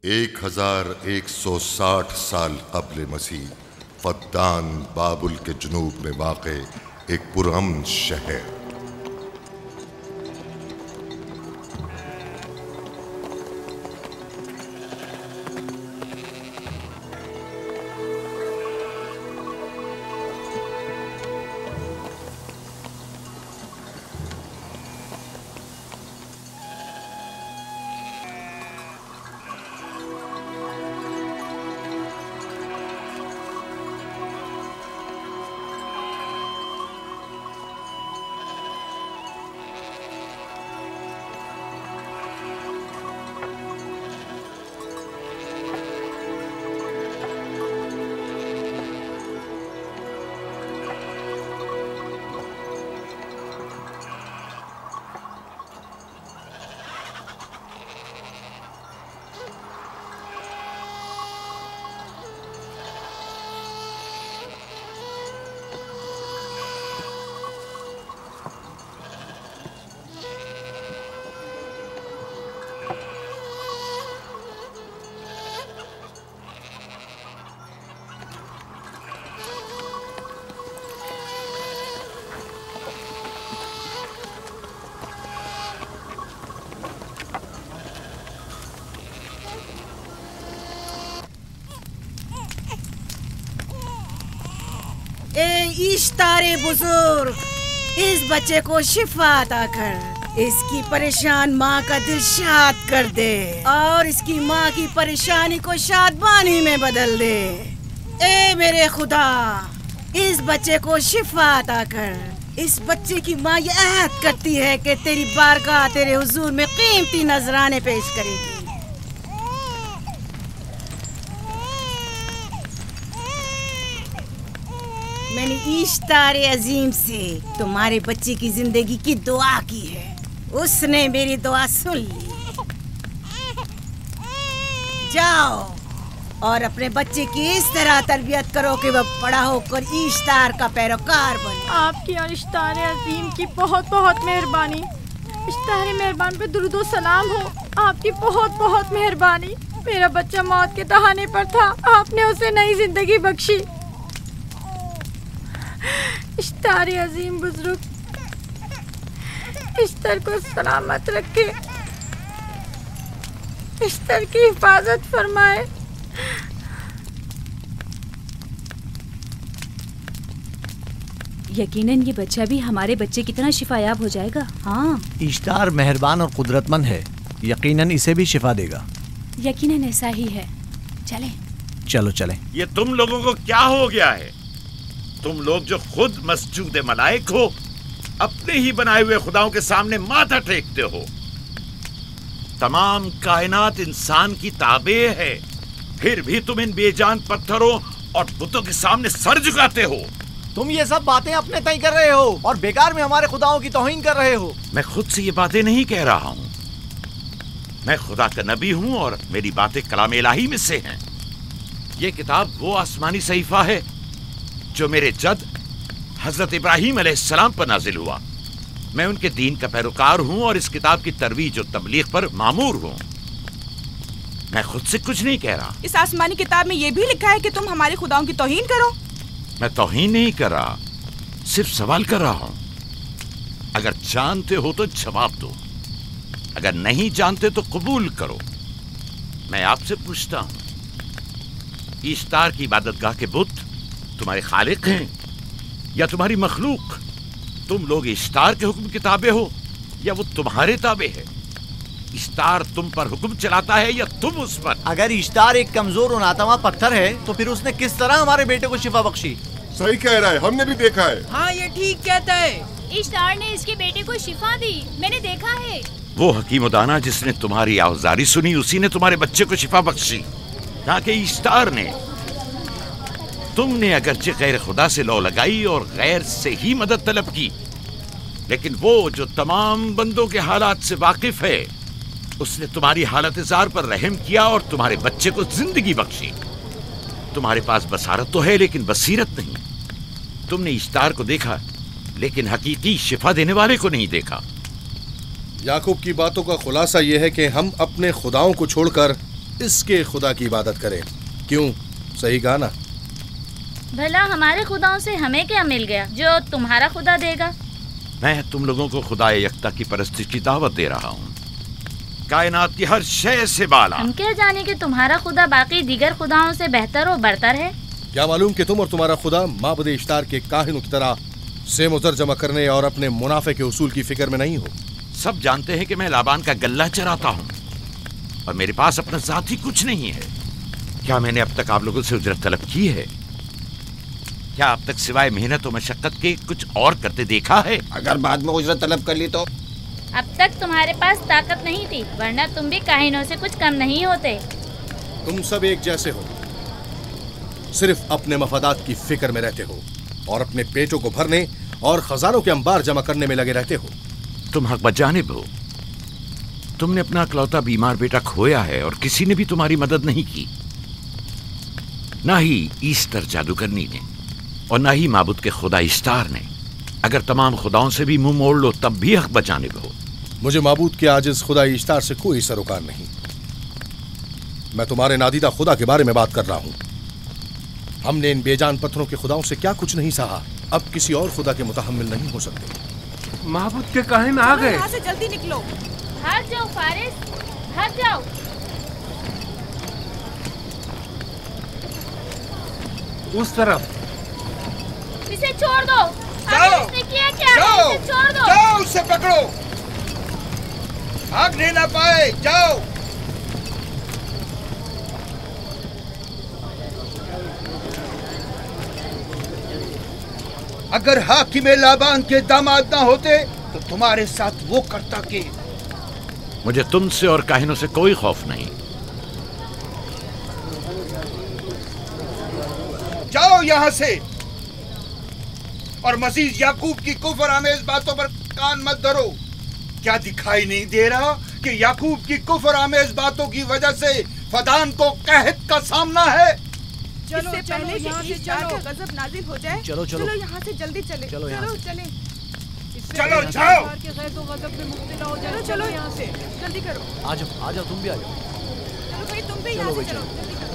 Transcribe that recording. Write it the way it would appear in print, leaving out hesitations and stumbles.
1160 سال قبل مسیح فدان بابل کے جنوب میں واقع ایک پرامن شہر۔ اشتار بزرگ، اس بچے کو شفا عطا کر، اس کی پریشان ماں کا دل شاد کر دے اور اس کی ماں کی پریشانی کو شادمانی میں بدل دے۔ اے میرے خدا، اس بچے کو شفا عطا کر۔ اس بچے کی ماں یہ عہد کرتی ہے کہ تیری بارگاہ تیرے حضور میں قیمتی نذرانے پیش کرے گی۔ میں نے اشتار عظیم سے تمہارے بچے کی زندگی کی دعا کی ہے، اس نے میری دعا سن لی۔ جاؤ اور اپنے بچے کی اس طرح تربیت کرو کہ وہ بڑا ہو کر اشتار کا پیروکار بنے۔ آپ کی اور اشتار عظیم کی بہت بہت مہربانی۔ اشتار مہربان پہ درود و سلام ہو، آپ کی بہت بہت مہربانی۔ میرا بچہ موت کے دہانے پر تھا، آپ نے اسے نئی زندگی بخشی۔ اشتار عظیم بزرگ اشتر کو سلامت رکھے، اشتر کی حفاظت فرمائے۔ یقیناً یہ بچہ بھی ہمارے بچے کی طرح شفا یاب ہو جائے گا۔ ہاں، اشتار مہربان اور قدرت مند ہے، یقیناً اسے بھی شفا دے گا۔ یقیناً ایسا ہی ہے۔ چلیں چلو چلیں۔ یہ تم لوگوں کو کیا ہو گیا ہے؟ تم لوگ جو خود مسجود ملائک ہو، اپنے ہی بنائے ہوئے خداؤں کے سامنے ماتھا ٹیکتے ہو۔ تمام کائنات انسان کی تابع ہے، پھر بھی تم ان بے جان پتھروں اور بتوں کے سامنے سر جھکاتے ہو۔ تم یہ سب باتیں اپنے تئیں کر رہے ہو اور بیکار میں ہمارے خداؤں کی توہین کر رہے ہو۔ میں خود سے یہ باتیں نہیں کہہ رہا ہوں، میں خدا کا نبی ہوں اور میری باتیں کلام الہی میں سے ہیں۔ یہ کتاب وہ آسمانی صحیفہ ہے جو میرے جد حضرت ابراہیم علیہ السلام پر نازل ہوا۔ میں ان کے دین کا پیروکار ہوں اور اس کتاب کی ترویج و تبلیغ پر مامور ہوں۔ میں خود سے کچھ نہیں کہہ رہا۔ اس آسمانی کتاب میں یہ بھی لکھا ہے کہ تم ہمارے خداؤں کی توہین کرو۔ میں توہین نہیں کر رہا، صرف سوال کر رہا ہوں۔ اگر جانتے ہو تو جواب دو، اگر نہیں جانتے تو قبول کرو۔ میں آپ سے پوچھتا ہوں، اشتار کی عبادت گاہ کے بت تمہارے خالق ہیں یا تمہاری مخلوق؟ تم لوگ اشتار کے حکم کے تابع ہو یا وہ تمہارے تابع ہے؟ اشتار تم پر حکم چلاتا ہے یا تم اس پر؟ اگر اشتار ایک کمزور اور ناتواں پتھر ہے تو پھر اس نے کس طرح ہمارے بیٹے کو شفا بخشی؟ صحیح کہہ رہا ہے، ہم نے بھی دیکھا ہے۔ ہاں، یہ ٹھیک کہتا ہے۔ اشتار نے اس کے بیٹے کو شفا دی، میں نے دیکھا ہے۔ وہ حکیم و دانا جس نے تمہاری آوازاری سنی، اسی نے تمہارے بچے کو شفا بخشی، نہ کہ اشتار نے۔ تم نے اگرچہ غیر خدا سے لو لگائی اور غیر سے ہی مدد طلب کی، لیکن وہ جو تمام بندوں کے حالات سے واقف ہے، اس نے تمہاری حالت زار پر رحم کیا اور تمہارے بچے کو زندگی بخشی۔ تمہارے پاس بصارت تو ہے لیکن بصیرت نہیں۔ تم نے اشتار کو دیکھا لیکن حقیقی شفا دینے والے کو نہیں دیکھا۔ یعقوب کی باتوں کا خلاصہ یہ ہے کہ ہم اپنے خداؤں کو چھوڑ کر اس کے خدا کی عبادت کرے. کیوں؟ صحیح کہا نا؟ بھلا ہمارے خداؤں سے ہمیں کیا مل گیا جو تمہارا خدا دے گا؟ میں تم لوگوں کو خدا یکتا کی پرستش کی دعوت دے رہا ہوں، کائنات کی ہر شے سے بالا. ہم کیا جانے کہ تمہارا خدا باقی دیگر خداؤں سے بہتر و برتر ہے؟ کیا معلوم کہ تم اور تمہارا خدا معبد اشتار کے کاہنوں کی طرح سیم و زر جمع کرنے اور اپنے منافع کے اصول کی فکر میں نہیں ہو؟ سب جانتے ہیں کہ میں لابان کا غلہ چراتا ہوں اور میرے پاس اپنا ذاتی کچھ نہیں ہے. کیا میں نے اب تک آپ لوگوں سے اجرت طلب کی ہے؟ کیا اب تک سوائے محنت و مشقت کے کچھ اور کرتے دیکھا ہے؟ اگر بعد میں اجرت طلب کر لی تو؟ اب تک تمہارے پاس طاقت نہیں تھی، ورنہ تم بھی کاہنوں سے کچھ کم نہیں ہوتے. تم سب ایک جیسے ہو، صرف اپنے مفادات کی فکر میں رہتے ہو اور اپنے پیٹوں کو بھرنے اور خزانوں کے انبار جمع کرنے میں لگے رہتے ہو. تم حق بجانب ہو. تم نے اپنا اکلوتا بیمار بیٹا کھویا ہے اور کسی نے بھی تمہاری مدد نہیں کی، نہ ہی ایسٹر جادوگرنی نے اور نہ ہی معبود کے خدا اشتار نے. اگر تمام خداؤں سے بھی منہ موڑ لو تب بھی حق بجانب ہو. مجھے معبود کے عاجز خدا اشتار سے کوئی سروکار نہیں. میں تمہارے نادیدہ خدا کے بارے میں بات کر رہا ہوں. ہم نے ان بے جان پتھروں کے خداؤں سے کیا کچھ نہیں سہا، اب کسی اور خدا کے متحمل نہیں ہو سکتے. معبود کے کاہن آ گئے. یہاں سے جلدی نکلو. ہٹ جاؤ فارس، ہٹ جاؤ. اس طرف. اسے چھوڑ دو. جاؤ. اس نے کیا کیا؟ جاؤ. اسے چھوڑ دو. جاؤ، اسے پکڑو. بھاگنے نہ پائے. جاؤ. اگر حاکم لابان کے داماد نہ ہوتے تو تمہارے ساتھ وہ کرتا کہ. مجھے تم سے اور کاہنوں سے کوئی خوف نہیں. جاؤ یہاں سے اور مزید یعقوب کی کفر آمیز باتوں پر کان مت دھرو. کیا دکھائی نہیں دے رہا کہ یعقوب کی کفر آمیز باتوں کی وجہ سے فدان کو قحط کا سامنا ہے؟ چلو پہلے یہاں سے چلو، غضب نازل ہو جائے. چلو چلو یہاں سے جلدی چلے. چلو یہاں سے. چلیں. چلو جاؤ. چلو یہاں سے جلدی کرو. آ جاؤ تم بھی آ جاؤ. چلو بھائی تم بھی یہاں سے چلو. جلدی کرو.